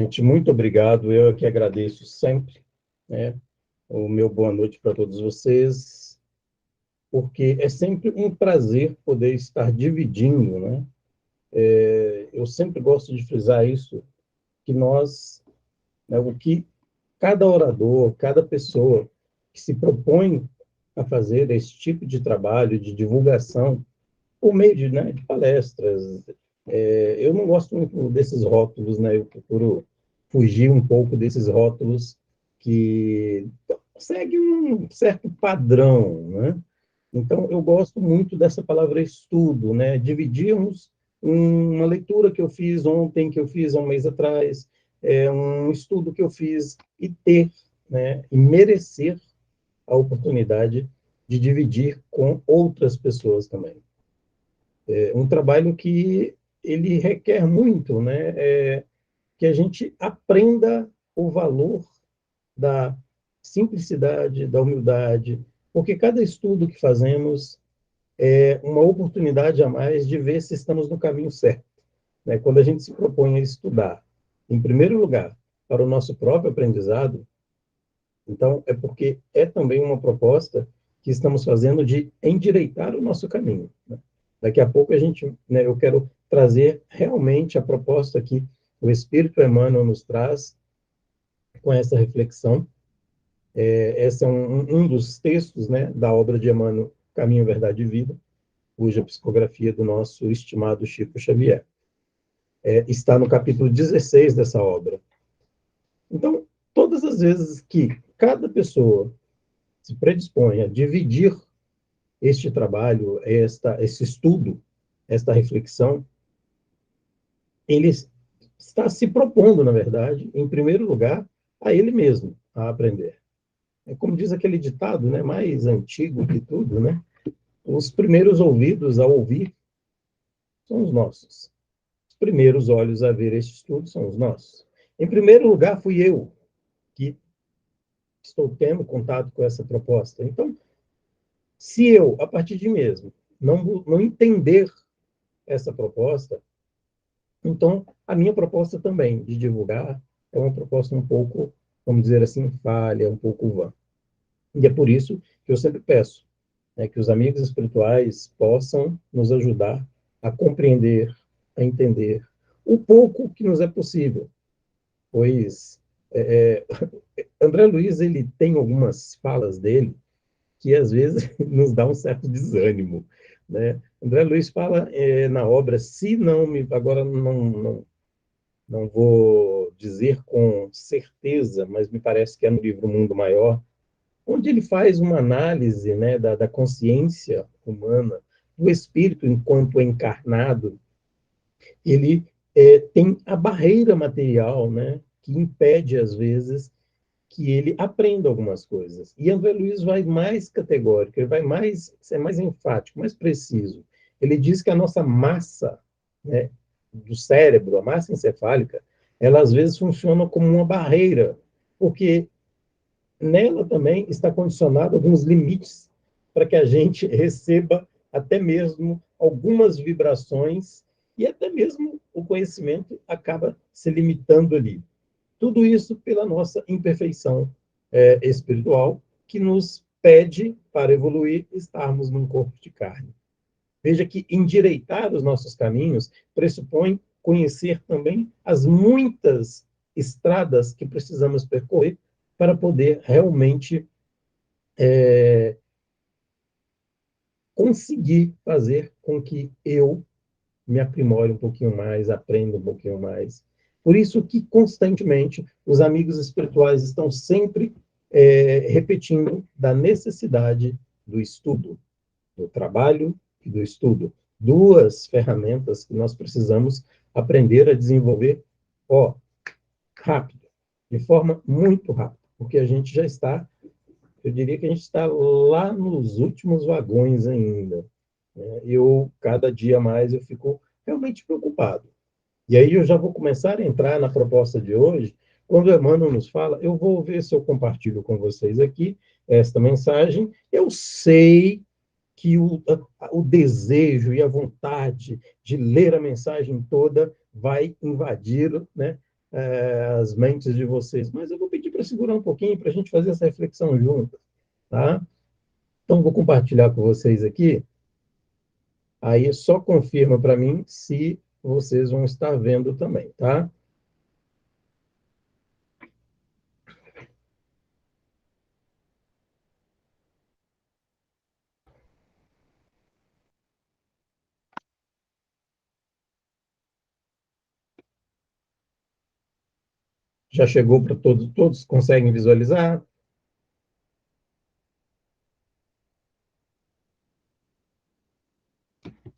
Gente, muito obrigado. Eu que agradeço sempre, né? O meu boa noite para todos vocês, porque é sempre um prazer poder estar dividindo, né? Eu sempre gosto de frisar isso, que nós, né, o que cada orador, cada pessoa que se propõe a fazer esse tipo de trabalho de divulgação, por meio de, né, de palestras. Eu não gosto muito desses rótulos, né? Eu procuro fugir um pouco desses rótulos que seguem um certo padrão, né? Então, eu gosto muito dessa palavra estudo, né? Dividirmos uma leitura que eu fiz ontem, que eu fiz há um mês atrás, um estudo que eu fiz e ter, né? E merecer a oportunidade de dividir com outras pessoas também. Um trabalho que ele requer muito, né? Que a gente aprenda o valor da simplicidade, da humildade, porque cada estudo que fazemos é uma oportunidade a mais de ver se estamos no caminho certo, né? Quando a gente se propõe a estudar, em primeiro lugar, para o nosso próprio aprendizado, então é porque é também uma proposta que estamos fazendo de endireitar o nosso caminho, né? Daqui a pouco a gente, né, eu quero trazer realmente a proposta que o Espírito Emmanuel nos traz com essa reflexão. Esse é um dos textos, né, da obra de Emmanuel, Caminho, Verdade e Vida, cuja psicografia do nosso estimado Chico Xavier. Está no capítulo 16 dessa obra. Então, todas as vezes que cada pessoa se predispõe a dividir este trabalho, esse estudo, esta reflexão, ele está se propondo, na verdade, em primeiro lugar, a ele mesmo a aprender. É como diz aquele ditado, né, mais antigo que tudo, né? Os primeiros ouvidos a ouvir são os nossos. Os primeiros olhos a ver este estudo são os nossos. Em primeiro lugar, fui eu que estou tendo contato com essa proposta. Então, se eu, a partir de mim mesmo, não entender essa proposta, então a minha proposta também de divulgar é uma proposta um pouco, vamos dizer assim, falha, um pouco vã. E é por isso que eu sempre peço, né, que os amigos espirituais possam nos ajudar a compreender, a entender o pouco que nos é possível, pois André Luiz ele tem algumas falas dele que às vezes nos dá um certo desânimo, né? André Luiz fala na obra, se não me agora não vou dizer com certeza, mas me parece que é no livro Mundo Maior, onde ele faz uma análise, né, da consciência humana, do espírito enquanto encarnado. Ele tem a barreira material, né, que impede, às vezes, que ele aprenda algumas coisas. E André Luiz vai mais categórico, ele vai é mais enfático, mais preciso. Ele diz que a nossa massa, né, do cérebro, a massa encefálica, ela às vezes funciona como uma barreira, porque nela também está condicionado alguns limites para que a gente receba até mesmo algumas vibrações e até mesmo o conhecimento acaba se limitando ali. Tudo isso pela nossa imperfeição espiritual, que nos pede, para evoluir, estarmos num corpo de carne. Veja que endireitar os nossos caminhos pressupõe conhecer também as muitas estradas que precisamos percorrer para poder realmente conseguir fazer com que eu me aprimore um pouquinho mais, aprenda um pouquinho mais. Por isso que, constantemente, os amigos espirituais estão sempre repetindo da necessidade do estudo, do trabalho e do estudo. Duas ferramentas que nós precisamos aprender a desenvolver, rápido, de forma muito rápida, porque a gente já está, eu diria que a gente está lá nos últimos vagões ainda. Eu, cada dia mais, eu fico realmente preocupado. E aí eu já vou começar a entrar na proposta de hoje, quando o Emmanuel nos fala, eu vou ver se eu compartilho com vocês aqui esta mensagem. Eu sei que o desejo e a vontade de ler a mensagem toda vai invadir, né, as mentes de vocês, mas eu vou pedir para segurar um pouquinho para a gente fazer essa reflexão junto, tá? Então, vou compartilhar com vocês aqui. Aí só confirma para mim se vocês vão estar vendo também, tá? Já chegou para todos? Todos conseguem visualizar?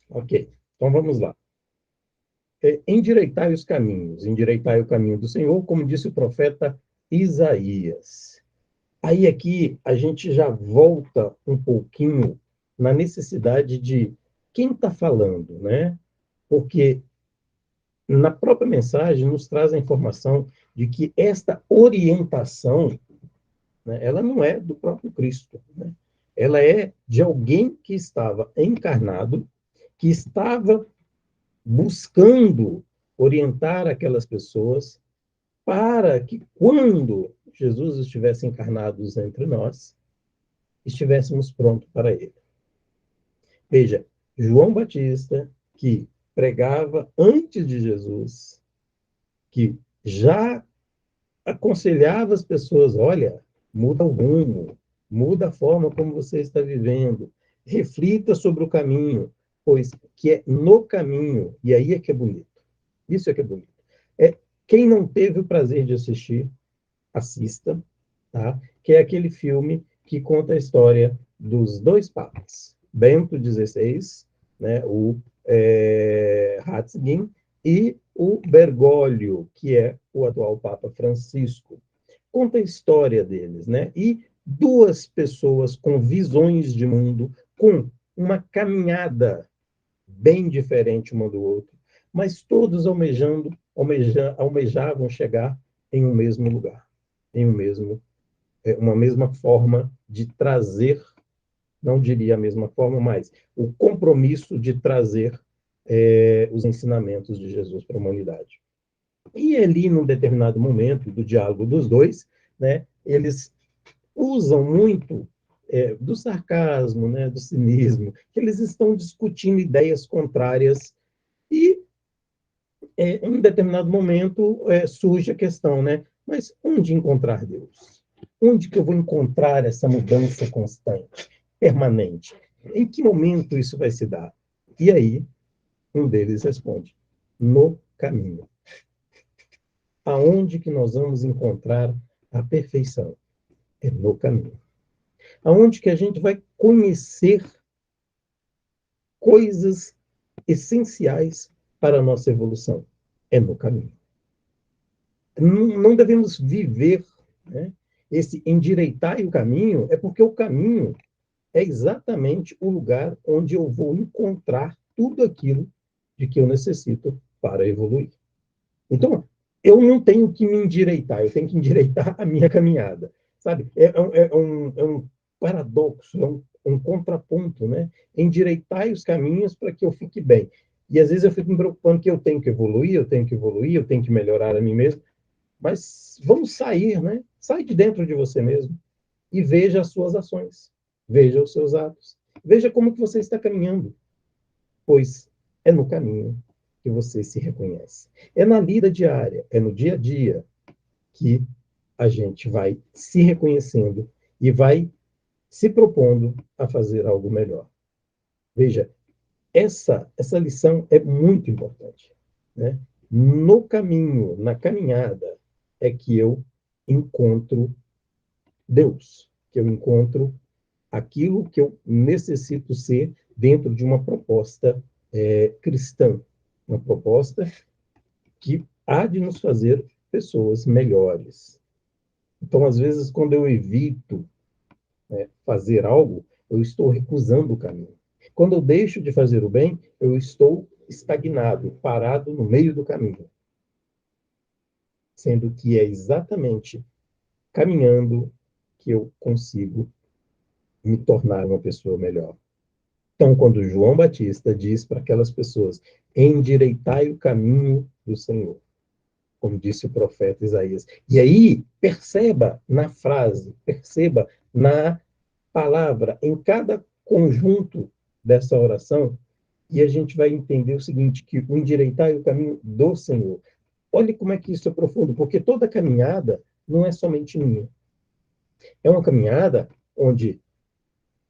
Ok. Então vamos lá. Endireitai os caminhos, endireitai o caminho do Senhor, como disse o profeta Isaías. Aí aqui a gente já volta um pouquinho na necessidade de quem está falando, né? Porque na própria mensagem nos traz a informação de que esta orientação, né, ela não é do próprio Cristo, né? Ela é de alguém que estava encarnado, que estava buscando orientar aquelas pessoas para que, quando Jesus estivesse encarnado entre nós, estivéssemos prontos para ele. Veja, João Batista, que pregava antes de Jesus, que já aconselhava as pessoas: olha, muda o rumo, muda a forma como você está vivendo, reflita sobre o caminho, pois que é no caminho, e aí é que é bonito. Isso é que é bonito. É, quem não teve o prazer de assistir, assista, tá? Que é aquele filme que conta a história dos dois papas, Bento XVI, né, o Ratzinger, e o Bergoglio, que é o atual Papa Francisco. Conta a história deles, né? E duas pessoas com visões de mundo, com uma caminhada bem diferente uma do outro, mas todos almejavam chegar em um mesmo lugar, em uma mesma forma de trazer, não diria a mesma forma, mas o compromisso de trazer os ensinamentos de Jesus para a humanidade. E ali, num determinado momento do diálogo dos dois, né, eles usam muito do sarcasmo, né, do cinismo, que eles estão discutindo ideias contrárias e em um determinado momento surge a questão, né? Mas onde encontrar Deus? Onde que eu vou encontrar essa mudança constante, permanente? Em que momento isso vai se dar? E aí, um deles responde: no caminho. Aonde que nós vamos encontrar a perfeição? É no caminho. Aonde que a gente vai conhecer coisas essenciais para a nossa evolução? É no caminho. Não devemos viver, né, esse endireitar o caminho, é porque o caminho é exatamente o lugar onde eu vou encontrar tudo aquilo de que eu necessito para evoluir. Então, eu não tenho que me endireitar, eu tenho que endireitar a minha caminhada, sabe? É um paradoxo, é um contraponto, né? Endireitar os caminhos para que eu fique bem. E às vezes eu fico me preocupando que eu tenho que evoluir, eu tenho que evoluir, eu tenho que melhorar a mim mesmo. Mas vamos sair, né? Sai de dentro de você mesmo e veja as suas ações, veja os seus atos, veja como que você está caminhando, pois é no caminho que você se reconhece. É na vida diária, é no dia a dia que a gente vai se reconhecendo e vai se propondo a fazer algo melhor. Veja, essa lição é muito importante, né? No caminho, na caminhada, é que eu encontro Deus, que eu encontro aquilo que eu necessito ser dentro de uma proposta cristã, uma proposta que há de nos fazer pessoas melhores. Então, às vezes, quando eu evito fazer algo, eu estou recusando o caminho. Quando eu deixo de fazer o bem, eu estou estagnado, parado no meio do caminho, sendo que é exatamente caminhando que eu consigo me tornar uma pessoa melhor. Então, quando João Batista diz para aquelas pessoas: endireitai o caminho do Senhor, como disse o profeta Isaías. E aí, perceba na frase, perceba na palavra, em cada conjunto dessa oração, e a gente vai entender o seguinte, que o endireitar é o caminho do Senhor. Olha como é que isso é profundo, porque toda caminhada não é somente minha. É uma caminhada onde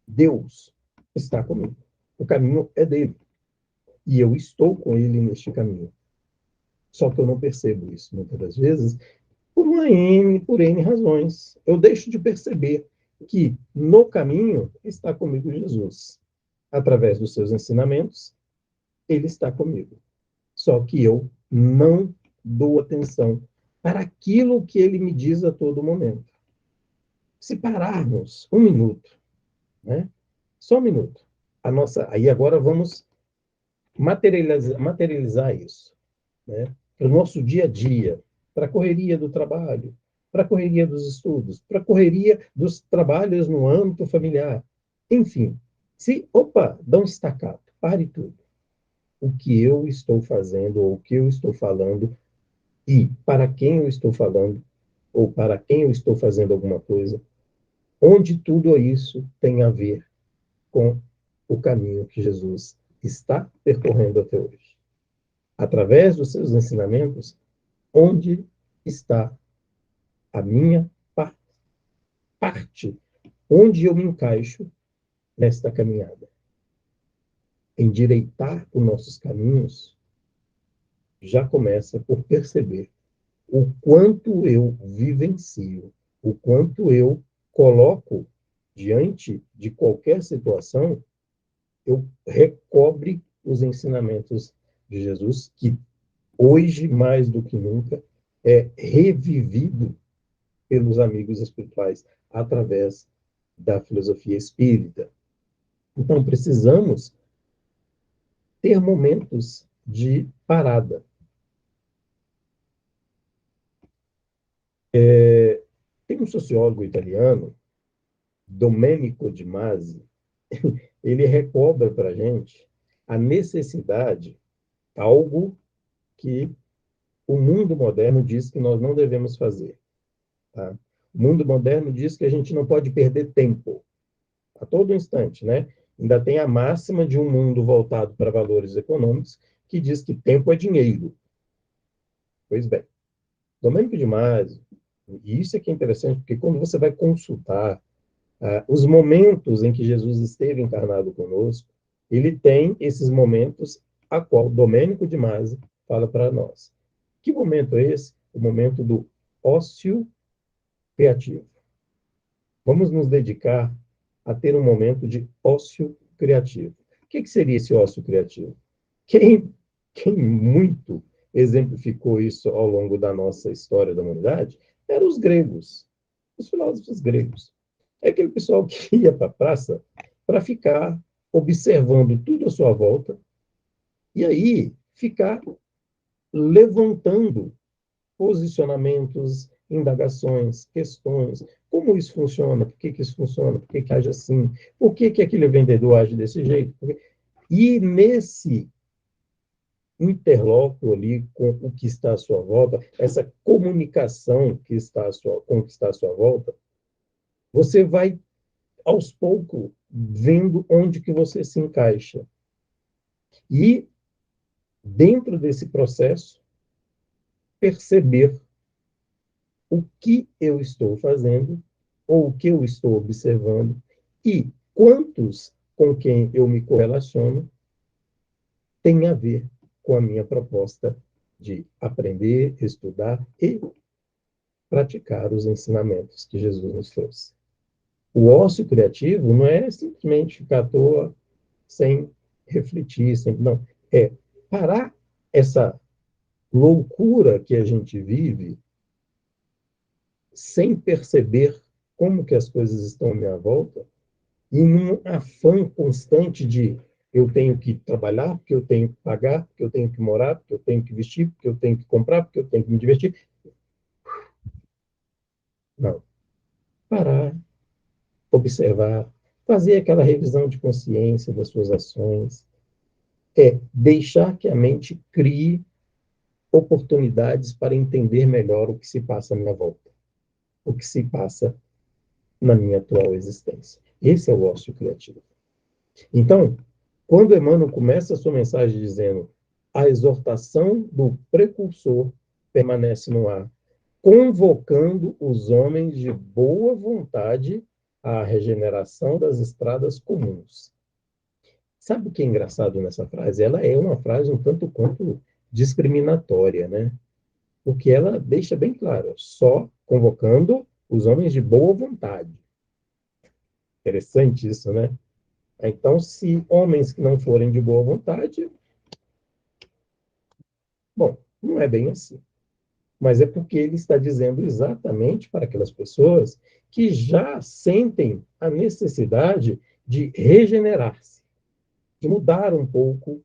Deus está comigo. O caminho é dele. E eu estou com ele neste caminho. Só que eu não percebo isso muitas das vezes por N razões. Eu deixo de perceber que no caminho está comigo Jesus. Através dos seus ensinamentos, ele está comigo. Só que eu não dou atenção para aquilo que ele me diz a todo momento. Se pararmos um minuto, né? Só um minuto. Aí agora vamos materializar isso, né? Para o nosso dia a dia, para a correria do trabalho, para a correria dos estudos, para a correria dos trabalhos no âmbito familiar. Enfim, dá um estacado, pare tudo. O que eu estou fazendo ou o que eu estou falando e para quem eu estou falando ou para quem eu estou fazendo alguma coisa, onde tudo isso tem a ver com o caminho que Jesus está percorrendo até hoje. Através dos seus ensinamentos, onde está a minha parte, onde eu me encaixo nesta caminhada. Endireitar os nossos caminhos já começa por perceber o quanto eu vivencio, o quanto eu coloco diante de qualquer situação, eu recobre os ensinamentos de Jesus, que hoje, mais do que nunca, é revivido pelos amigos espirituais através da filosofia espírita. Então, precisamos ter momentos de parada. Tem um sociólogo italiano, Domenico de Masi, ele recobra para a gente a necessidade, algo que o mundo moderno diz que nós não devemos fazer. Tá? O mundo moderno diz que a gente não pode perder tempo a todo instante, né? Ainda tem a máxima de um mundo voltado para valores econômicos que diz que tempo é dinheiro. Pois bem, Domênico de Masi, e isso é que é interessante, porque quando você vai consultar os momentos em que Jesus esteve encarnado conosco, ele tem esses momentos a qual Domênico de Masi fala para nós. Que momento é esse? O momento do ócio criativo. Vamos nos dedicar a ter um momento de ócio criativo. O que seria esse ócio criativo? Quem muito exemplificou isso ao longo da nossa história da humanidade eram os gregos, os filósofos gregos. É aquele pessoal que ia para a praça para ficar observando tudo à sua volta e aí ficar levantando posicionamentos, indagações, questões. Como isso funciona? Por que isso funciona? Por que age assim? Por que aquele vendedor age desse jeito? E nesse interlóquio ali com o que está à sua volta, essa comunicação com o que está à sua volta, você vai, aos poucos, vendo onde que você se encaixa. E, dentro desse processo, perceber o que eu estou fazendo ou o que eu estou observando e quantos com quem eu me correlaciono tem a ver com a minha proposta de aprender, estudar e praticar os ensinamentos que Jesus nos trouxe. O ócio criativo não é simplesmente ficar à toa sem refletir, não. É parar essa loucura que a gente vive sem perceber como que as coisas estão à minha volta e num afã constante de eu tenho que trabalhar, porque eu tenho que pagar, porque eu tenho que morar, porque eu tenho que vestir, porque eu tenho que comprar, porque eu tenho que me divertir. Não. Parar, observar, fazer aquela revisão de consciência das suas ações, deixar que a mente crie oportunidades para entender melhor o que se passa à minha volta, o que se passa na minha atual existência. Esse é o ócio criativo. Então, quando Emmanuel começa a sua mensagem dizendo a exortação do precursor permanece no ar, convocando os homens de boa vontade à regeneração das estradas comuns. Sabe o que é engraçado nessa frase? Ela é uma frase um tanto quanto discriminatória, né? Porque ela deixa bem claro, só convocando os homens de boa vontade. Interessante isso, né? Então, se homens que não forem de boa vontade, bom, não é bem assim. Mas é porque ele está dizendo exatamente para aquelas pessoas que já sentem a necessidade de regenerar-se, de mudar um pouco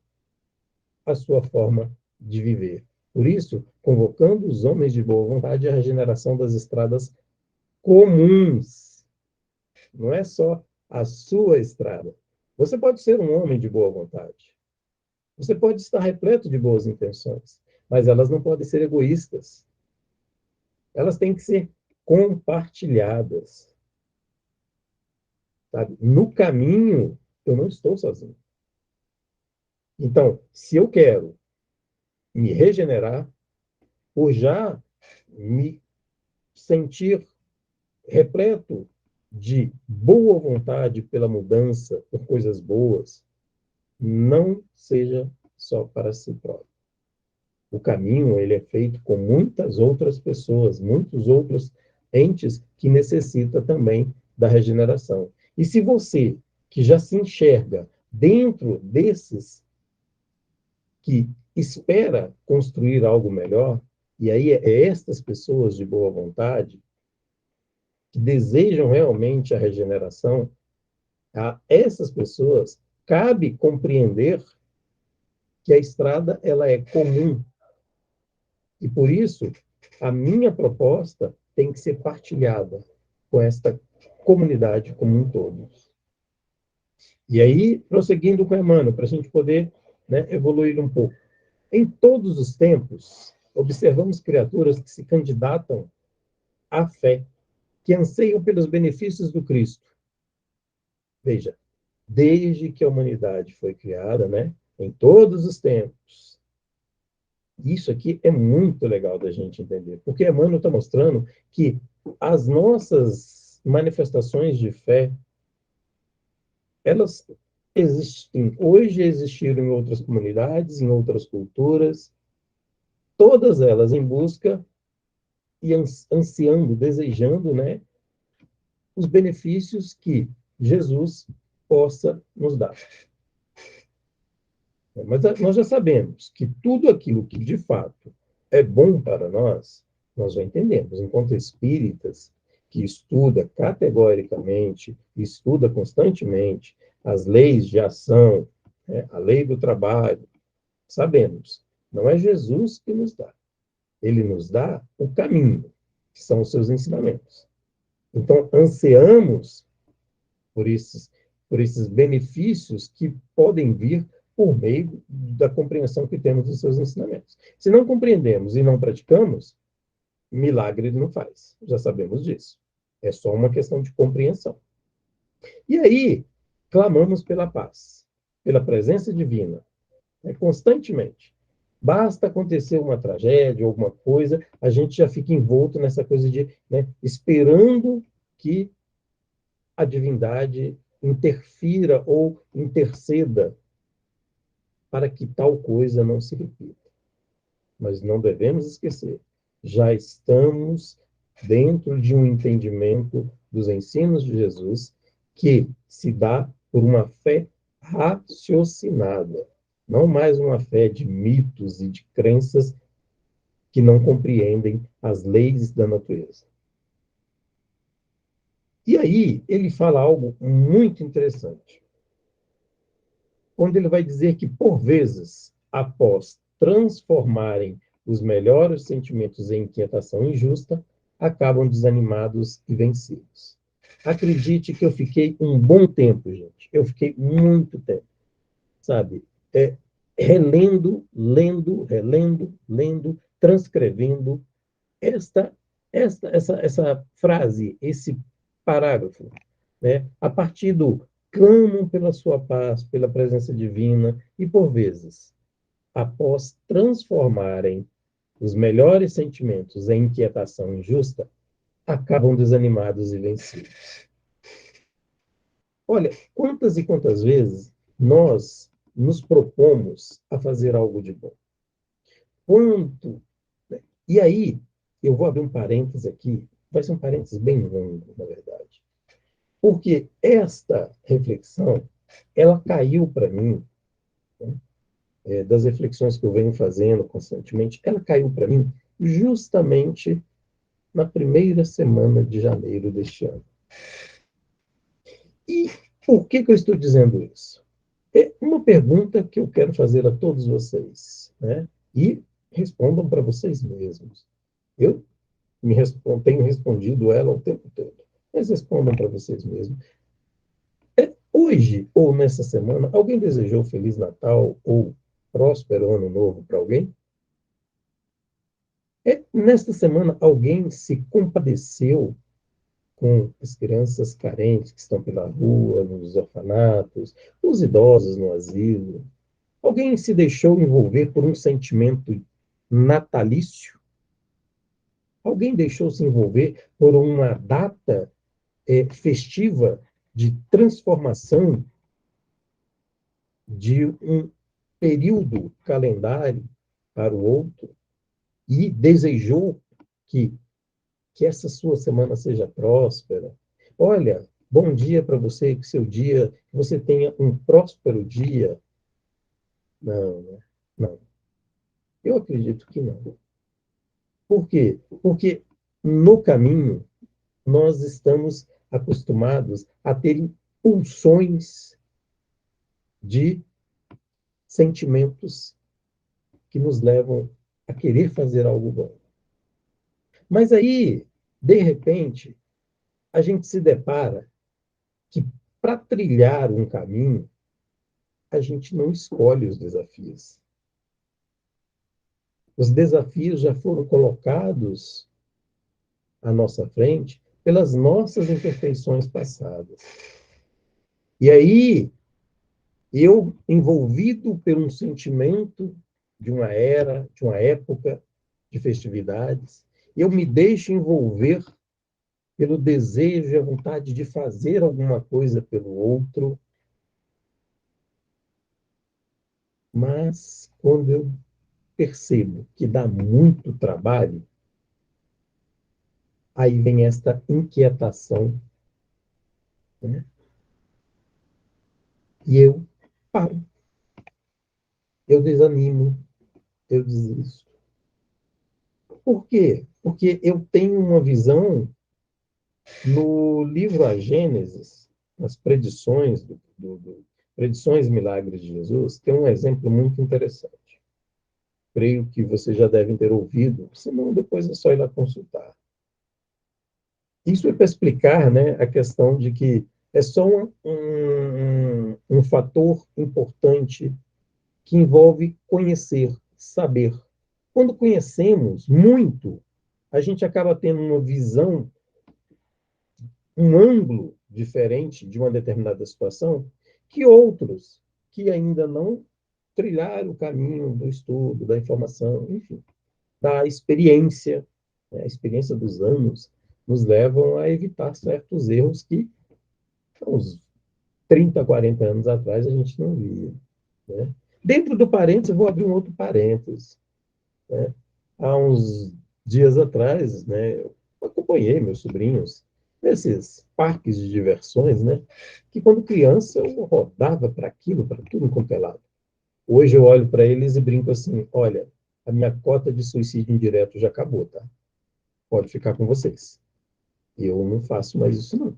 a sua forma de viver. Por isso, convocando os homens de boa vontade à regeneração das estradas comuns. Não é só a sua estrada. Você pode ser um homem de boa vontade. Você pode estar repleto de boas intenções, mas elas não podem ser egoístas. Elas têm que ser compartilhadas. Sabe? No caminho, eu não estou sozinho. Então, se eu quero me regenerar, por já me sentir repleto de boa vontade pela mudança, por coisas boas, não seja só para si próprio. O caminho ele é feito com muitas outras pessoas, muitos outros entes que necessita também da regeneração. E se você, que já se enxerga dentro desses que espera construir algo melhor, e aí é estas pessoas de boa vontade que desejam realmente a regeneração, a essas pessoas cabe compreender que a estrada ela é comum e por isso a minha proposta tem que ser partilhada com esta comunidade como um todo. E aí, prosseguindo com Emmanuel, para a gente poder, né, evoluir um pouco. Em todos os tempos, observamos criaturas que se candidatam à fé, que anseiam pelos benefícios do Cristo. Veja, desde que a humanidade foi criada, né, em todos os tempos. Isso aqui é muito legal da gente entender, porque Emmanuel está mostrando que as nossas manifestações de fé, elas existem, hoje existiram em outras comunidades, em outras culturas, todas elas em busca e ansiando, desejando, né, os benefícios que Jesus possa nos dar. Mas nós já sabemos que tudo aquilo que de fato é bom para nós já entendemos. Enquanto espíritas que estuda categoricamente, estuda constantemente as leis de ação, né, a lei do trabalho, sabemos, não é Jesus que nos dá. Ele nos dá o caminho, que são os seus ensinamentos. Então, ansiamos por esses benefícios que podem vir por meio da compreensão que temos dos seus ensinamentos. Se não compreendemos e não praticamos, milagre ele não faz. Já sabemos disso. É só uma questão de compreensão. E aí, clamamos pela paz, pela presença divina, né, constantemente. Basta acontecer uma tragédia, alguma coisa, a gente já fica envolto nessa coisa de, né, esperando que a divindade interfira ou interceda para que tal coisa não se repita. Mas não devemos esquecer, já estamos dentro de um entendimento dos ensinos de Jesus que se dá por uma fé raciocinada, não mais uma fé de mitos e de crenças que não compreendem as leis da natureza. E aí ele fala algo muito interessante, quando ele vai dizer que, por vezes, após transformarem os melhores sentimentos em inquietação injusta, acabam desanimados e vencidos. Acredite que eu fiquei um bom tempo, gente. Eu fiquei muito tempo, sabe? relendo, lendo, relendo, lendo, transcrevendo esta, essa frase, esse parágrafo, né? A partir do clamam pela sua paz, pela presença divina, e por vezes, após transformarem os melhores sentimentos em inquietação injusta, acabam desanimados e vencidos. Olha, quantas e quantas vezes nós nos propomos a fazer algo de bom? Quanto, né? E aí, eu vou abrir um parênteses aqui, vai ser um parênteses bem longo, na verdade. Porque esta reflexão, ela caiu para mim, né, das reflexões que eu venho fazendo constantemente, ela caiu para mim justamente na primeira semana de janeiro deste ano. E por que eu estou dizendo isso? É uma pergunta que eu quero fazer a todos vocês, né? E respondam para vocês mesmos. Eu tenho respondido ela o tempo todo, mas respondam para vocês mesmos. Hoje, ou nessa semana, alguém desejou Feliz Natal ou próspero Ano Novo para alguém? Nesta semana, alguém se compadeceu com as crianças carentes que estão pela rua, nos orfanatos, os idosos no asilo? Alguém se deixou envolver por um sentimento natalício? Alguém deixou se envolver por uma data festiva de transformação de um período calendário para o outro e desejou que, que essa sua semana seja próspera? Olha, bom dia para você, que seu dia, que você tenha um próspero dia. Não, né? Não. Eu acredito que não. Por quê? Porque no caminho nós estamos acostumados a ter impulsões de sentimentos que nos levam a querer fazer algo bom. Mas aí, de repente, a gente se depara que para trilhar um caminho, a gente não escolhe os desafios. Os desafios já foram colocados à nossa frente pelas nossas imperfeições passadas. E aí, eu, envolvido por um sentimento de uma era, de uma época de festividades, eu me deixo envolver pelo desejo e a vontade de fazer alguma coisa pelo outro, mas quando eu percebo que dá muito trabalho, aí vem esta inquietação, né? E eu paro, eu desanimo, eu desisto. Por quê? Porque eu tenho uma visão no livro A Gênesis, nas predições Predições e Milagres de Jesus, tem um exemplo muito interessante. Creio que vocês já devem ter ouvido, senão depois é só ir lá consultar. Isso é para explicar, né, a questão de que é só um fator importante que envolve conhecer, saber. Quando conhecemos muito, a gente acaba tendo uma visão, um ângulo diferente de uma determinada situação que outros que ainda não trilharam o caminho do estudo, da informação, enfim, da experiência, né, a experiência dos anos, nos levam a evitar certos erros que, uns 30, 40 anos atrás, a gente não via. Né? Dentro do parênteses, eu vou abrir um outro parênteses. Né? Há uns dias atrás, né, eu acompanhei meus sobrinhos nesses parques de diversões, né, que quando criança eu rodava para aquilo, para tudo quanto é lado. Hoje eu olho para eles e brinco assim: olha, a minha cota de suicídio indireto já acabou, tá? Pode ficar com vocês. Eu não faço mais isso, não.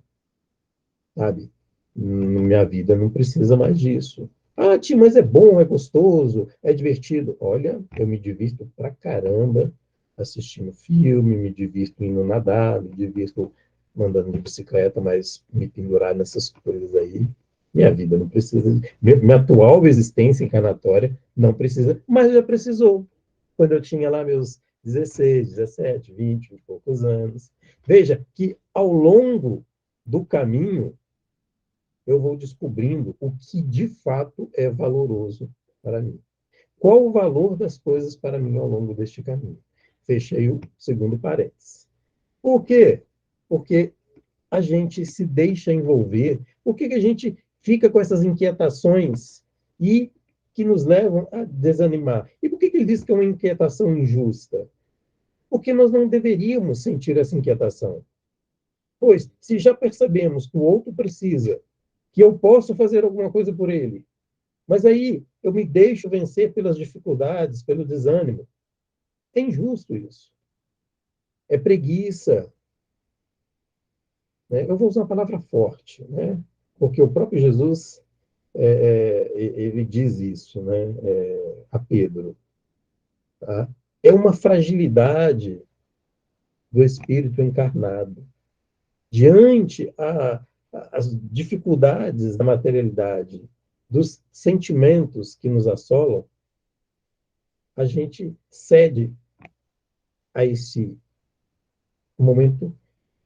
Sabe? Minha vida não precisa mais disso. Ah, tio, mas é bom, é gostoso, é divertido. Olha, eu me divirto pra caramba assistindo filme, me divirto indo nadar, me divirto andando de bicicleta, mas me pendurar nessas coisas aí. Minha vida não precisa, minha atual existência encarnatória não precisa, mas já precisou. Quando eu tinha lá meus 16, 17, 20 e poucos anos. Veja que ao longo do caminho eu vou descobrindo o que de fato é valoroso para mim. Qual o valor das coisas para mim ao longo deste caminho? Fechei o segundo parênteses. Por quê? Porque a gente se deixa envolver. Por que a gente fica com essas inquietações e que nos levam a desanimar? E por que ele diz que é uma inquietação injusta? Porque nós não deveríamos sentir essa inquietação. Pois, se já percebemos que o outro precisa, que eu posso fazer alguma coisa por ele, mas aí eu me deixo vencer pelas dificuldades, pelo desânimo, é injusto isso. É preguiça. Né? Eu vou usar uma palavra forte, né? Porque o próprio Jesus ele diz isso, né? A Pedro. Tá? É uma fragilidade do espírito encarnado. Diante as dificuldades da materialidade, dos sentimentos que nos assolam, a gente cede a esse momento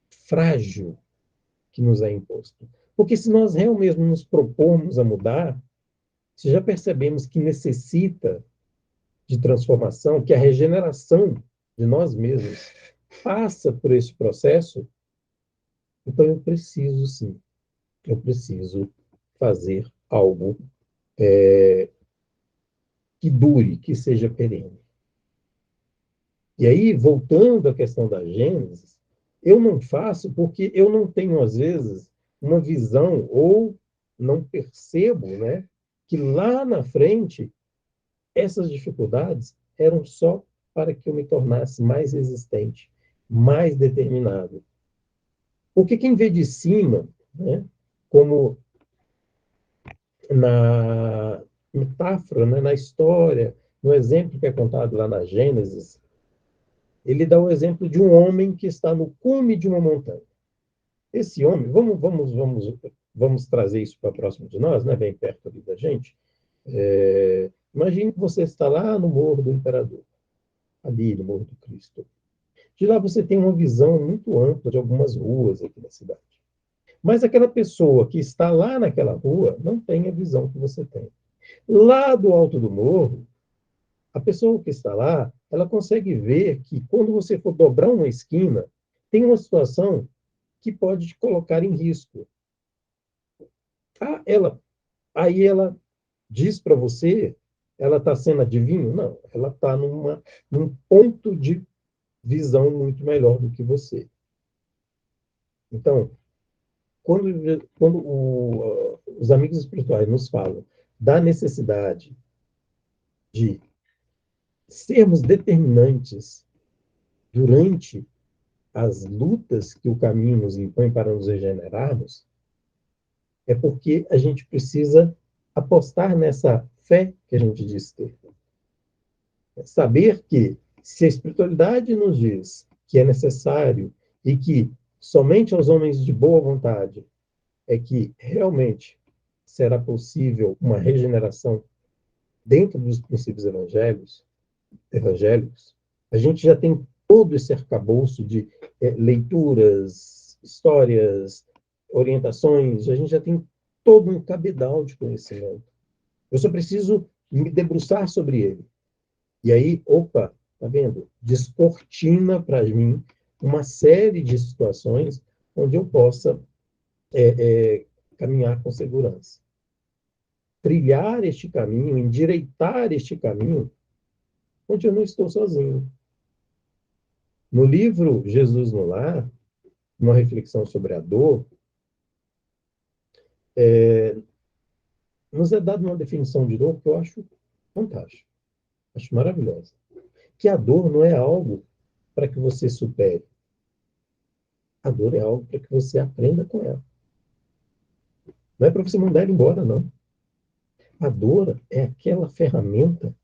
frágil que nos é imposto. Porque se nós realmente nos propormos a mudar, se já percebemos que necessita de transformação, que a regeneração de nós mesmos passa por esse processo, então eu preciso sim, eu preciso fazer algo que dure, que seja perene. E aí, voltando à questão da Gênesis, eu não faço porque eu não tenho, às vezes, uma visão ou não percebo, né, que lá na frente essas dificuldades eram só para que eu me tornasse mais resistente, mais determinado. Porque quem vê de cima, né, como na metáfora, né, na história, no exemplo que é contado lá na Gênesis, ele dá o exemplo de um homem que está no cume de uma montanha. Esse homem, vamos trazer isso para próximo de nós, né, bem perto ali da gente. Imagine que você está lá no Morro do Imperador, ali no Morro do Cristo. De lá você tem uma visão muito ampla de algumas ruas aqui da cidade. Mas aquela pessoa que está lá naquela rua não tem a visão que você tem. Lá do alto do morro, a pessoa que está lá, ela consegue ver que quando você for dobrar uma esquina, tem uma situação que pode te colocar em risco. Ah, aí ela diz para você, ela está sendo adivinho? Não, ela está num ponto de visão muito melhor do que você. Então, quando os amigos espirituais nos falam da necessidade de sermos determinantes durante as lutas que o caminho nos impõe para nos regenerarmos, é porque a gente precisa apostar nessa fé que a gente diz ter. Saber que se a espiritualidade nos diz que é necessário e que somente aos homens de boa vontade é que realmente será possível uma regeneração dentro dos princípios evangélicos, a gente já tem todo esse arcabouço de leituras, histórias, orientações, a gente já tem todo um cabedal de conhecimento. Eu só preciso me debruçar sobre ele. E aí, opa, tá vendo? Descortina para mim uma série de situações onde eu possa caminhar com segurança. Trilhar este caminho, endireitar este caminho, onde eu não estou sozinho. No livro Jesus no Lar, uma reflexão sobre a dor, nos é dada uma definição de dor que eu acho fantástica, acho maravilhosa. Que a dor não é algo para que você supere. A dor é algo para que você aprenda com ela. Não é para você mandar ela embora, não. A dor é aquela ferramenta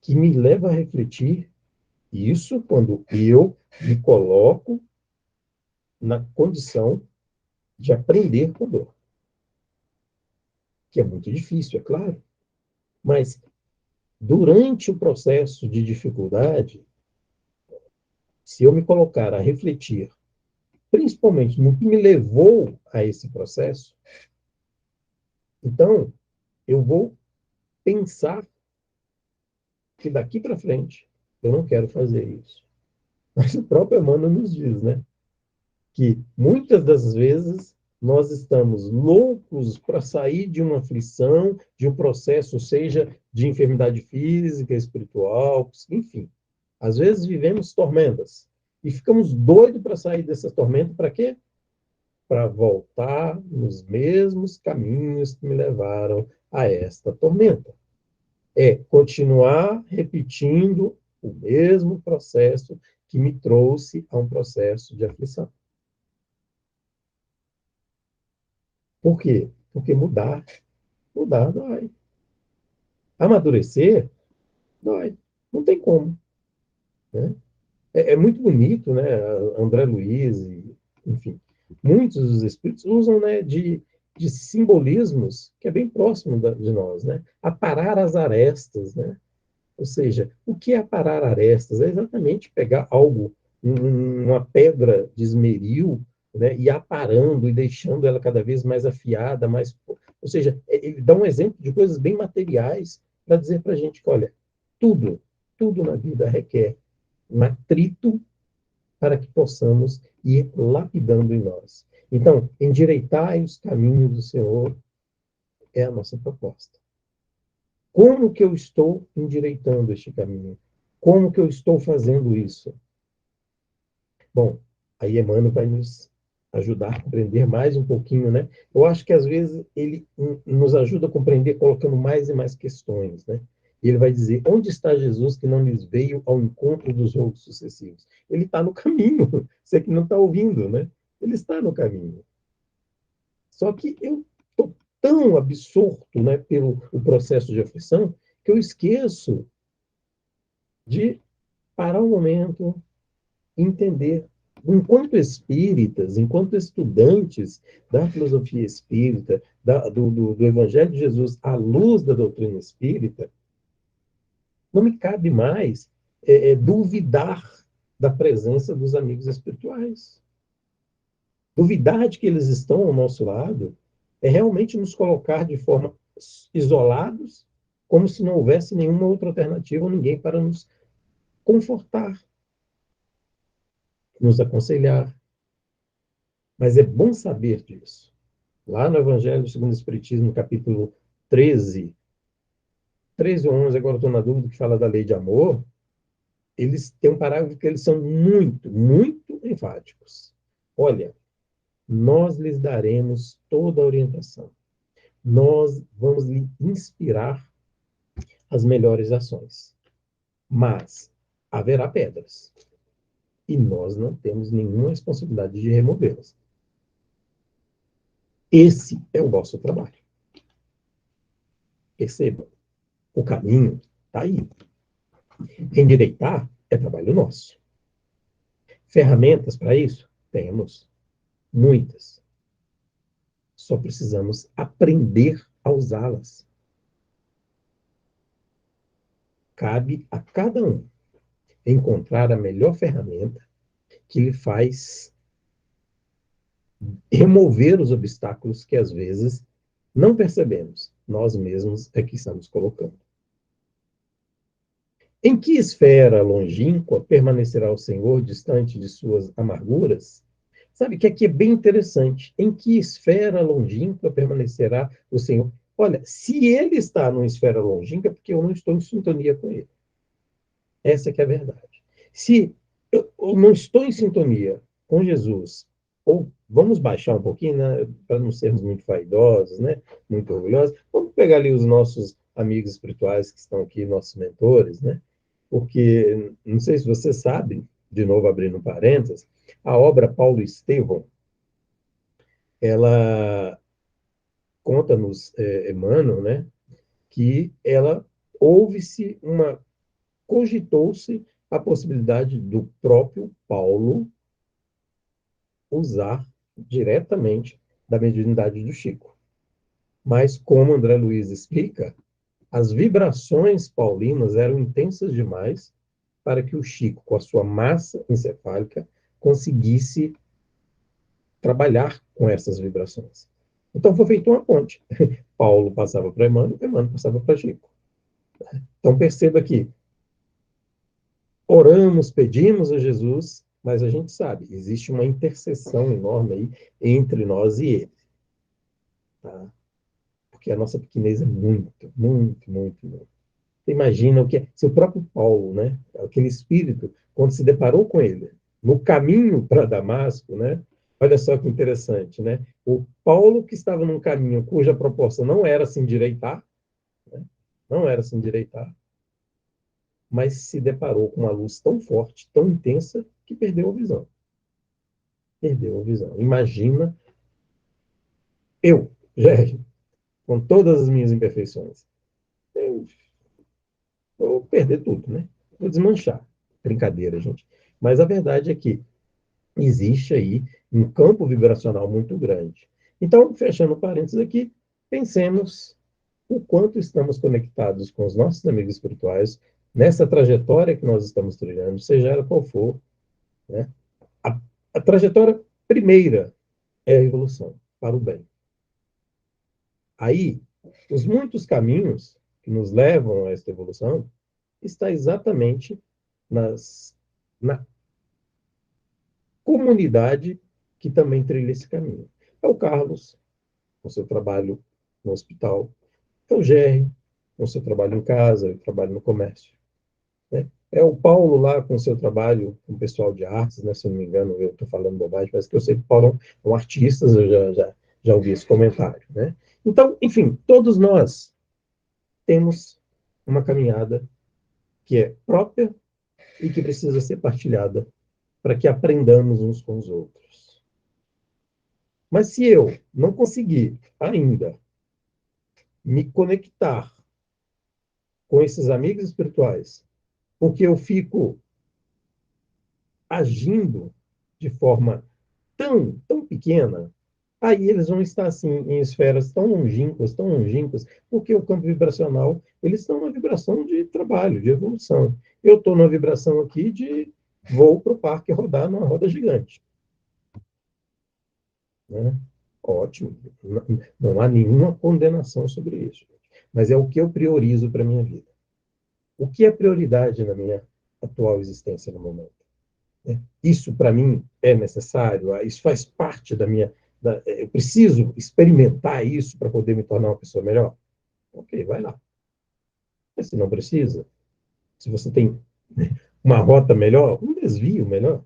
que me leva a refletir isso quando eu me coloco na condição de aprender com dor. que é muito difícil, é claro, mas durante o processo de dificuldade, se eu me colocar a refletir, principalmente no que me levou a esse processo, então eu vou pensar que daqui para frente eu não quero fazer isso. Mas o próprio Emmanuel nos diz, né, que muitas das vezes nós estamos loucos para sair de uma aflição, de um processo, seja de enfermidade física, espiritual, enfim. Às vezes vivemos tormentas e ficamos doidos para sair dessa tormenta, para quê? Para voltar nos mesmos caminhos que me levaram a esta tormenta. É continuar repetindo o mesmo processo que me trouxe a um processo de aflição. Por quê? Porque mudar dói. Amadurecer dói. Não tem como. Né? É muito bonito, né? André Luiz, enfim, muitos dos espíritos usam, né, de simbolismos que é bem próximo de nós, né? Aparar as arestas, né? Ou seja, o que é aparar arestas? É exatamente pegar algo, uma pedra de esmeril, né, e aparando e deixando ela cada vez mais afiada, mais. Ou seja, ele dá um exemplo de coisas bem materiais para dizer para a gente que, olha, tudo, tudo na vida requer um atrito para que possamos ir lapidando em nós. Então, endireitai os caminhos do Senhor é a nossa proposta. Como que eu estou endireitando este caminho? Como que eu estou fazendo isso? Bom, aí Emmanuel vai nos ajudar a compreender mais um pouquinho, né? Eu acho que às vezes ele nos ajuda a compreender colocando mais e mais questões, né? E ele vai dizer: onde está Jesus que não lhes veio ao encontro dos outros sucessivos? Ele está no caminho. Você que não está ouvindo, né? Ele está no caminho. Só que eu estou tão absorto, né, pelo o processo de aflição que eu esqueço de parar um momento, entender. Enquanto espíritas, enquanto estudantes da filosofia espírita, do Evangelho de Jesus à luz da doutrina espírita, não me cabe mais duvidar da presença dos amigos espirituais. Duvidar de que eles estão ao nosso lado é realmente nos colocar de forma isolados, como se não houvesse nenhuma outra alternativa ou ninguém para nos confortar, nos aconselhar. Mas é bom saber disso. Lá no Evangelho segundo o Espiritismo, no capítulo 13, 13 ou 11, agora estou na dúvida, que fala da lei de amor, eles têm um parágrafo que eles são muito, muito enfáticos. Olha, nós lhes daremos toda a orientação. Nós vamos lhe inspirar as melhores ações. Mas haverá pedras. E nós não temos nenhuma responsabilidade de removê-las. Esse é o nosso trabalho. Perceba, o caminho está aí. Endireitar é trabalho nosso. Ferramentas para isso? Temos muitas. Só precisamos aprender a usá-las. Cabe a cada um encontrar a melhor ferramenta que lhe faz remover os obstáculos que às vezes não percebemos. Nós mesmos é que estamos colocando. Em que esfera longínqua permanecerá o Senhor distante de suas amarguras? Sabe que aqui é bem interessante. Em que esfera longínqua permanecerá o Senhor? Olha, se ele está numa esfera longínqua, é porque eu não estou em sintonia com ele. Essa que é a verdade. Se eu não estou em sintonia com Jesus, ou vamos baixar um pouquinho, né, para não sermos muito vaidosos, né, muito orgulhosos, vamos pegar ali os nossos amigos espirituais que estão aqui, nossos mentores, né, porque, não sei se você sabe, de novo abrindo um parênteses, a obra Paulo Estevão, ela conta-nos, Emmanuel, né, que ela houve-se uma cogitou-se a possibilidade do próprio Paulo usar diretamente da mediunidade do Chico. Mas, como André Luiz explica, as vibrações paulinas eram intensas demais para que o Chico, com a sua massa encefálica, conseguisse trabalhar com essas vibrações. Então foi feita uma ponte. Paulo passava para Emmanuel, Emmanuel passava para Chico. Então perceba que oramos, pedimos a Jesus, mas a gente sabe, existe uma interseção enorme aí entre nós e ele. Tá? Porque a nossa pequenez é muito, muito, muito, muito. Você imagina o que é. Seu próprio Paulo, né? Aquele espírito, quando se deparou com ele, no caminho para Damasco, né? Olha só que interessante, né? O Paulo que estava num caminho cuja proposta não era se endireitar, né? Não era se endireitar, mas se deparou com uma luz tão forte, tão intensa, que perdeu a visão. Perdeu a visão. Imagina eu, Jerry, com todas as minhas imperfeições. Eu vou perder tudo, né? Vou desmanchar. Brincadeira, gente. Mas a verdade é que existe aí um campo vibracional muito grande. Então, fechando parênteses aqui, pensemos o quanto estamos conectados com os nossos amigos espirituais nessa trajetória que nós estamos trilhando, seja ela qual for, né? A, a trajetória primeira é a evolução para o bem. Aí, os muitos caminhos que nos levam a esta evolução está exatamente na comunidade que também trilha esse caminho. É o Carlos, com seu trabalho no hospital. É o Gerry, com seu trabalho em casa, trabalho no comércio. Né? É o Paulo lá com seu trabalho com o pessoal de artes, né? Se eu não me engano, eu estou falando bobagem, mas que eu sei que o Paulo é um artista, eu já ouvi esse comentário. Né? Então, enfim, todos nós temos uma caminhada que é própria e que precisa ser partilhada para que aprendamos uns com os outros. Mas se eu não conseguir ainda me conectar com esses amigos espirituais, porque eu fico agindo de forma tão pequena, aí eles vão estar assim em esferas tão longínquas, porque o campo vibracional, eles estão na vibração de trabalho, de evolução. Eu estou na vibração aqui de vou para o parque rodar numa roda gigante. Né? Ótimo, não há nenhuma condenação sobre isso. Mas é o que eu priorizo para a minha vida. O que é prioridade na minha atual existência no momento? Né? Isso, para mim, é necessário, isso faz parte da minha. Eu preciso experimentar isso para poder me tornar uma pessoa melhor? Ok, vai lá. Mas se não precisa, se você tem uma rota melhor, um desvio melhor,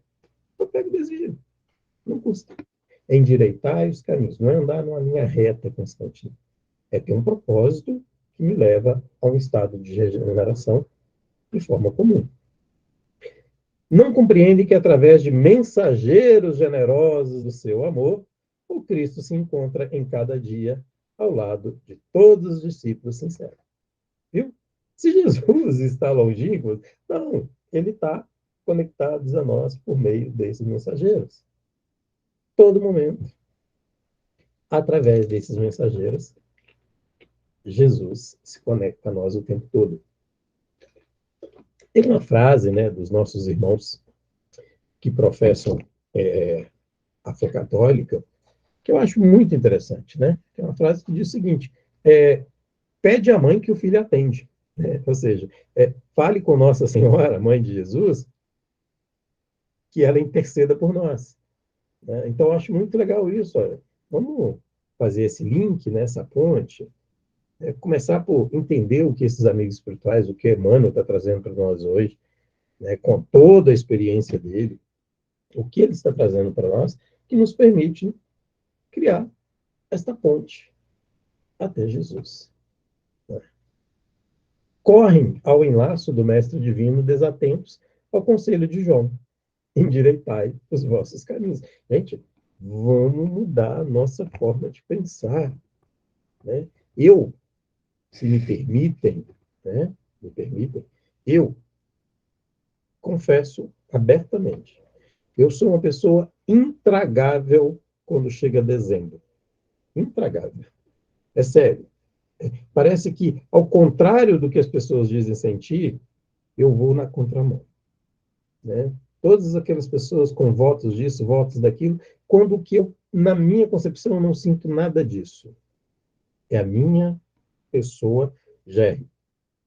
eu pego o desvio. Não custa. É endireitar os caminhos, não é andar numa linha reta constante. É ter um propósito que me leva a um estado de regeneração de forma comum. Não compreende que, através de mensageiros generosos do seu amor, o Cristo se encontra em cada dia ao lado de todos os discípulos sinceros. Viu? Se Jesus está longínquo, não, ele está conectado a nós por meio desses mensageiros. Todo momento, através desses mensageiros, Jesus se conecta a nós o tempo todo. Tem uma frase, né, dos nossos irmãos que professam a fé católica, que eu acho muito interessante, né? Tem uma frase que diz o seguinte: pede à mãe que o filho atende. Né? Ou seja, fale com Nossa Senhora, mãe de Jesus, que ela interceda por nós. Né? Então, eu acho muito legal isso. Olha. Vamos fazer esse link, né, essa ponte, começar por entender o que esses amigos espirituais, o que Emmanuel está trazendo para nós hoje, né, com toda a experiência dele, o que ele está trazendo para nós, que nos permite criar esta ponte até Jesus. Correm ao enlaço do Mestre Divino desatentos ao conselho de João. Endireitai os vossos caminhos. Gente, vamos mudar a nossa forma de pensar. Né? Eu, se me permitem, né? Me permitem, eu confesso abertamente, eu sou uma pessoa intragável quando chega dezembro. Intragável. É sério. Parece que, ao contrário do que as pessoas dizem sentir, eu vou na contramão, né? Todas aquelas pessoas com votos disso, votos daquilo, quando que eu, na minha concepção, eu não sinto nada disso. É a minha pessoa, Jerry,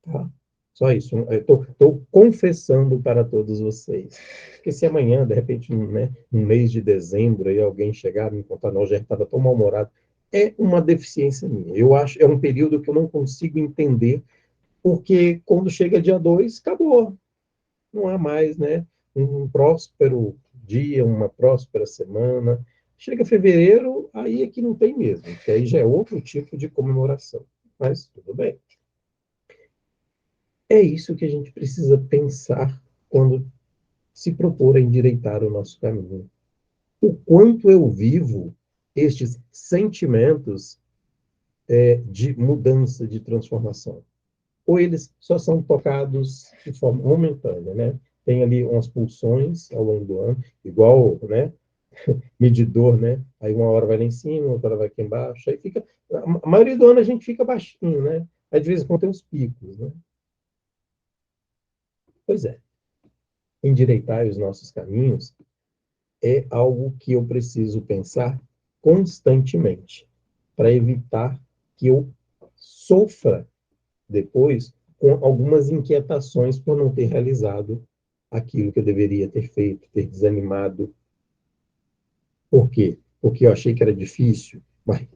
tá? Só isso. Eu estou confessando para todos vocês. Porque se amanhã, de repente, né, no mês de dezembro, aí alguém chegar e me contar, não, já estava tão mal-humorado, é uma deficiência minha. Eu acho, é um período que eu não consigo entender, porque quando chega dia 2 acabou. Não há mais, né, um próspero dia, uma próspera semana. Chega fevereiro, aí é que não tem mesmo, que aí já é outro tipo de comemoração. Mas tudo bem. É isso que a gente precisa pensar quando se propor a endireitar o nosso caminho. O quanto eu vivo estes sentimentos de mudança, de transformação. Ou eles só são tocados de forma momentânea, né? Tem ali umas pulsões ao longo do ano, igual, né, medidor, né? Aí uma hora vai lá em cima, outra hora vai aqui embaixo, aí fica... A maioria do ano a gente fica baixinho, né? Aí de vez em quando tem os picos, né? Pois é, endireitar os nossos caminhos é algo que eu preciso pensar constantemente para evitar que eu sofra depois com algumas inquietações por não ter realizado aquilo que eu deveria ter feito, ter desanimado. Por quê? Porque eu achei que era difícil, mas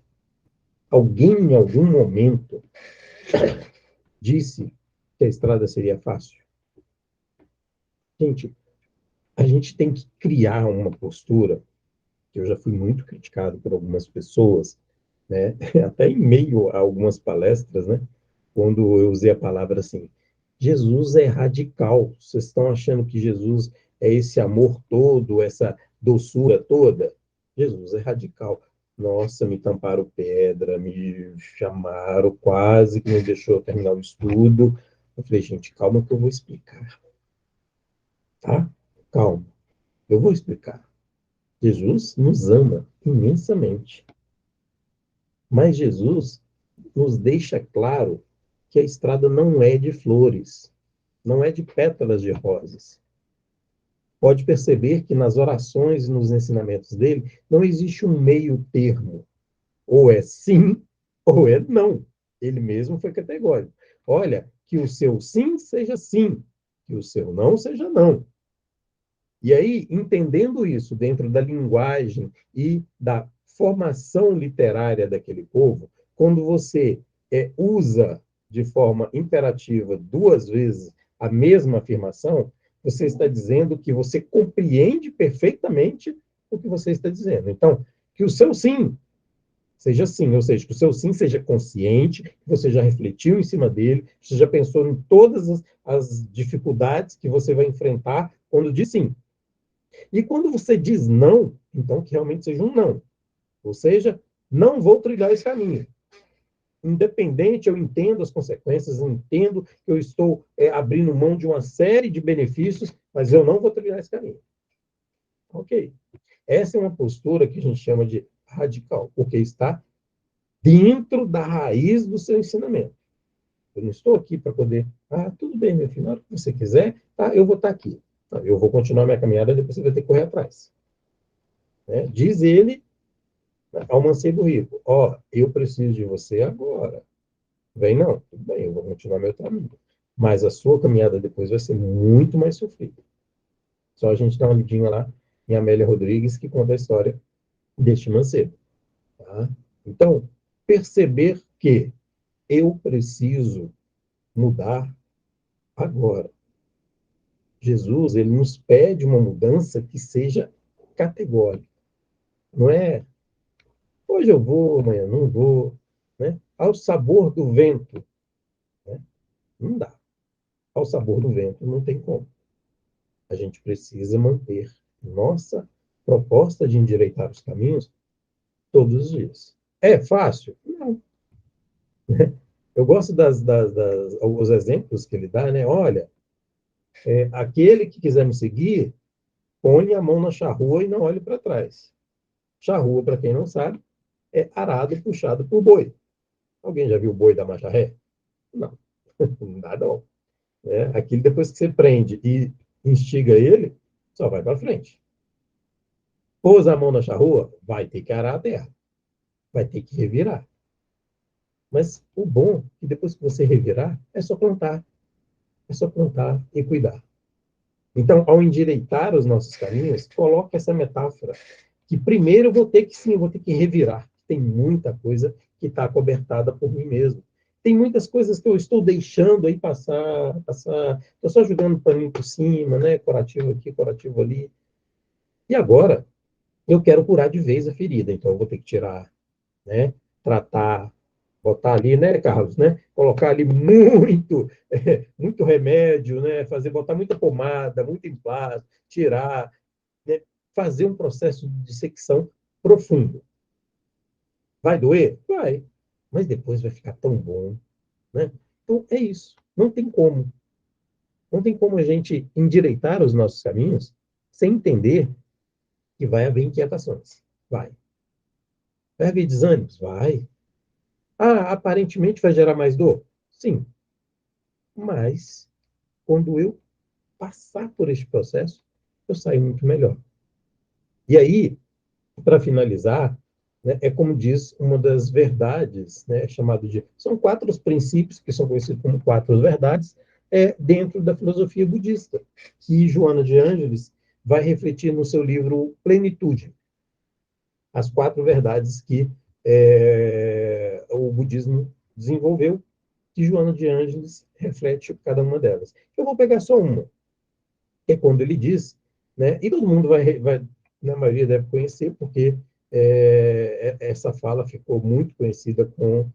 alguém em algum momento disse que a estrada seria fácil. Gente, a gente tem que criar uma postura, que eu já fui muito criticado por algumas pessoas, né? Até em meio a algumas palestras, né? Quando eu usei a palavra assim, Jesus é radical. Vocês estão achando que Jesus é esse amor todo, essa doçura toda? Jesus é radical. Nossa, me tamparam pedra, me chamaram, quase que me deixou terminar o estudo. Eu falei, gente, calma que eu vou explicar, tá? Calma, eu vou explicar. Jesus nos ama imensamente, mas Jesus nos deixa claro que a estrada não é de flores, não é de pétalas de rosas. Pode perceber que nas orações e nos ensinamentos dele não existe um meio termo. Ou é sim, ou é não. Ele mesmo foi categórico. Olha, que o seu sim seja sim, que o seu não seja não. E aí, entendendo isso dentro da linguagem e da formação literária daquele povo, quando você usa de forma imperativa duas vezes a mesma afirmação, você está dizendo que você compreende perfeitamente o que você está dizendo. Então, que o seu sim seja sim, ou seja, que o seu sim seja consciente, que você já refletiu em cima dele, você já pensou em todas as dificuldades que você vai enfrentar quando diz sim. E quando você diz não, então que realmente seja um não. Ou seja, não vou trilhar esse caminho. Independente, eu entendo as consequências, entendo que eu estou abrindo mão de uma série de benefícios, mas eu não vou trilhar esse caminho. Ok. Essa é uma postura que a gente chama de radical, porque está dentro da raiz do seu ensinamento. Eu não estou aqui para poder, tudo bem, meu filho, na hora que você quiser, tá, eu vou estar aqui. Eu vou continuar minha caminhada, depois você vai ter que correr atrás. Né? Diz ele ao mancebo rico, eu preciso de você agora. Vem não, tudo bem, eu vou continuar meu caminho. Mas a sua caminhada depois vai ser muito mais sofrida. Só a gente dá uma lidinha lá em Amélia Rodrigues, que conta a história deste mancebo. Tá? Então, perceber que eu preciso mudar agora. Jesus, ele nos pede uma mudança que seja categórica. Não é, hoje eu vou, amanhã não vou. Né? Ao sabor do vento. Né? Não dá. Ao sabor do vento não tem como. A gente precisa manter nossa proposta de endireitar os caminhos todos os dias. É fácil? Não. Eu gosto os exemplos que ele dá, né? Olha, aquele que quiser me seguir, põe a mão na charrua e não olhe para trás. Charrua, para quem não sabe, é arado puxado por boi. Alguém já viu o boi da marcha ré? Não, não dá não. Né? Aquilo depois que você prende e instiga ele, só vai para frente. Pôs a mão na charrua, vai ter que arar a terra, vai ter que revirar. Mas o bom é que depois que você revirar, é só plantar e cuidar. Então, ao endireitar os nossos caminhos, coloca essa metáfora que primeiro eu vou ter que sim, eu vou ter que revirar. Tem muita coisa que está cobertada por mim mesmo. Tem muitas coisas que eu estou deixando aí passar. Estou só jogando paninho por cima, né? Curativo aqui, curativo ali. E agora eu quero curar de vez a ferida. Então eu vou ter que tirar, né? Tratar, botar ali, né, Carlos, né? Colocar ali muito, muito remédio, né? Botar muita pomada, muito emplasto, tirar, né? Fazer um processo de dissecção profundo. Vai doer? Vai. Mas depois vai ficar tão bom, né? Então é isso. Não tem como. Não tem como a gente endireitar os nossos caminhos sem entender que vai haver inquietações. Vai. Vai haver desânimos? Vai. Ah, aparentemente vai gerar mais dor? Sim. Mas quando eu passar por este processo, eu saio muito melhor. E aí, para finalizar, né, é como diz uma das verdades, né, chamado de. São quatro os princípios, que são conhecidos como quatro verdades, dentro da filosofia budista, que Joana de Ângeles vai refletir no seu livro Plenitude, as quatro verdades que o budismo desenvolveu, que Joana de Ângeles reflete cada uma delas. Eu vou pegar só uma, que é quando ele diz, né, e todo mundo na maioria deve conhecer, porque essa fala ficou muito conhecida com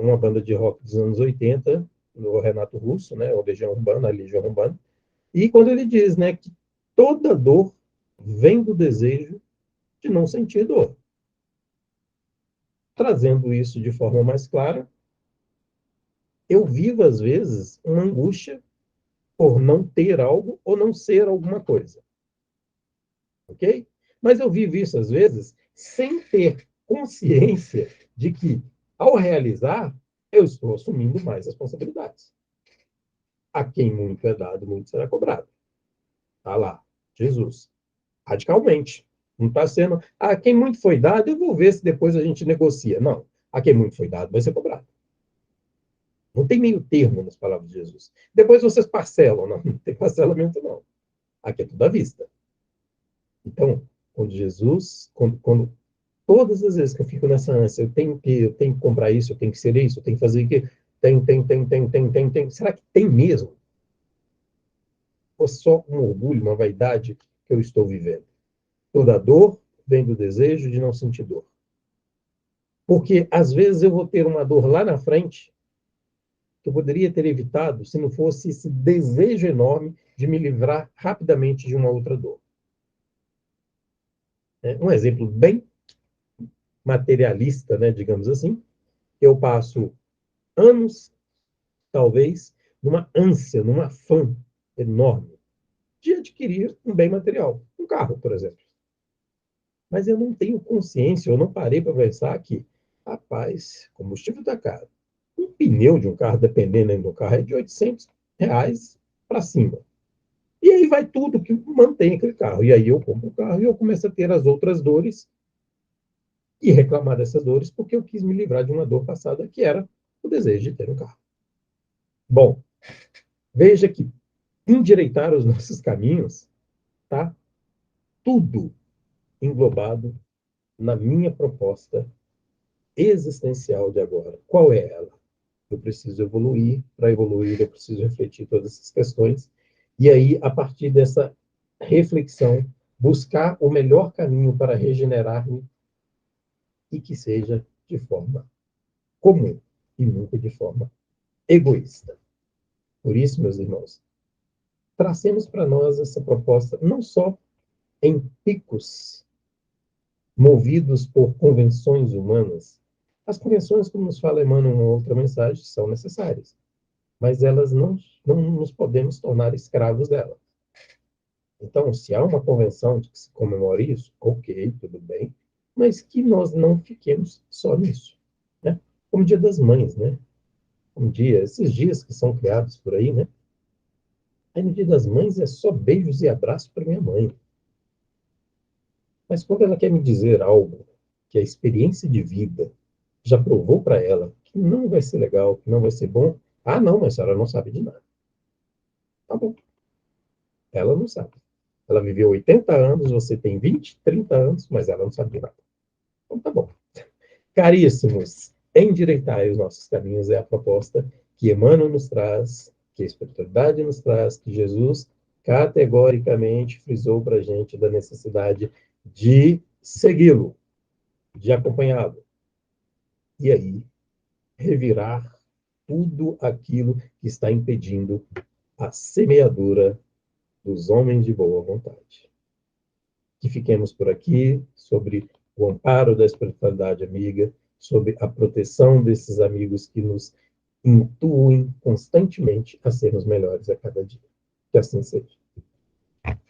uma banda de rock dos anos 80, o Renato Russo, né, o Legião Urbana, a Legião Urbana, e quando ele diz, né, que toda dor vem do desejo de não sentir dor. Trazendo isso de forma mais clara, eu vivo, às vezes, uma angústia por não ter algo ou não ser alguma coisa. Ok? Mas eu vivo isso, às vezes, sem ter consciência de que, ao realizar, eu estou assumindo mais responsabilidades. A quem muito é dado, muito será cobrado. Está lá, Jesus. Radicalmente. Não está sendo, a quem muito foi dado, eu vou ver se depois a gente negocia. Não. A quem muito foi dado, vai ser cobrado. Não tem meio termo nas palavras de Jesus. Depois vocês parcelam. Não tem parcelamento, não. Aqui é tudo à vista. Então, quando Jesus, quando todas as vezes que eu fico nessa ânsia, eu tenho que comprar isso, eu tenho que ser isso, eu tenho que fazer aquilo, tem. Será que tem mesmo? Ou só um orgulho, uma vaidade que eu estou vivendo? Toda dor vem do desejo de não sentir dor. Porque às vezes eu vou ter uma dor lá na frente que eu poderia ter evitado se não fosse esse desejo enorme de me livrar rapidamente de uma outra dor. Um exemplo bem materialista, né, digamos assim, eu passo anos, talvez, numa ânsia, num afã enorme de adquirir um bem material, um carro, por exemplo. Mas eu não tenho consciência, eu não parei para pensar que, rapaz, combustível está caro. Um pneu de um carro, dependendo do carro, é de R$ 800 para cima. E aí vai tudo que mantém aquele carro. E aí eu compro o carro e eu começo a ter as outras dores e reclamar dessas dores porque eu quis me livrar de uma dor passada, que era o desejo de ter um carro. Bom, veja que endireitar os nossos caminhos está tudo englobado na minha proposta existencial de agora. Qual é ela? Eu preciso evoluir, para evoluir eu preciso refletir todas essas questões, e aí, a partir dessa reflexão, buscar o melhor caminho para regenerar-me e que seja de forma comum e nunca de forma egoísta. Por isso, meus irmãos, tracemos para nós essa proposta não só em picos movidos por convenções humanas. As convenções, como nos fala Emmanuel em uma outra mensagem, são necessárias, mas elas não nos podemos tornar escravos delas. Então, se há uma convenção de que se comemore isso, ok, tudo bem, mas que nós não fiquemos só nisso. Né? como Dia das Mães, né? Esses dias que são criados por aí, né? Aí no Dia das Mães é só beijos e abraços para minha mãe. Mas quando ela quer me dizer algo que a experiência de vida já provou para ela que não vai ser legal, que não vai ser bom, ah, não, mas a senhora não sabe de nada. Tá bom, ela não sabe. Ela viveu 80 anos, você tem 20, 30 anos, mas ela não sabe de nada. Então tá bom. Caríssimos, endireitai os nossos caminhos é a proposta que Emmanuel nos traz, que a espiritualidade nos traz, que Jesus categoricamente frisou para a gente da necessidade de segui-lo, de acompanhá-lo. E aí, revirar tudo aquilo que está impedindo a semeadura dos homens de boa vontade. Que fiquemos por aqui sobre o amparo da espiritualidade amiga, sobre a proteção desses amigos que nos intuem constantemente a sermos melhores a cada dia. Que assim seja.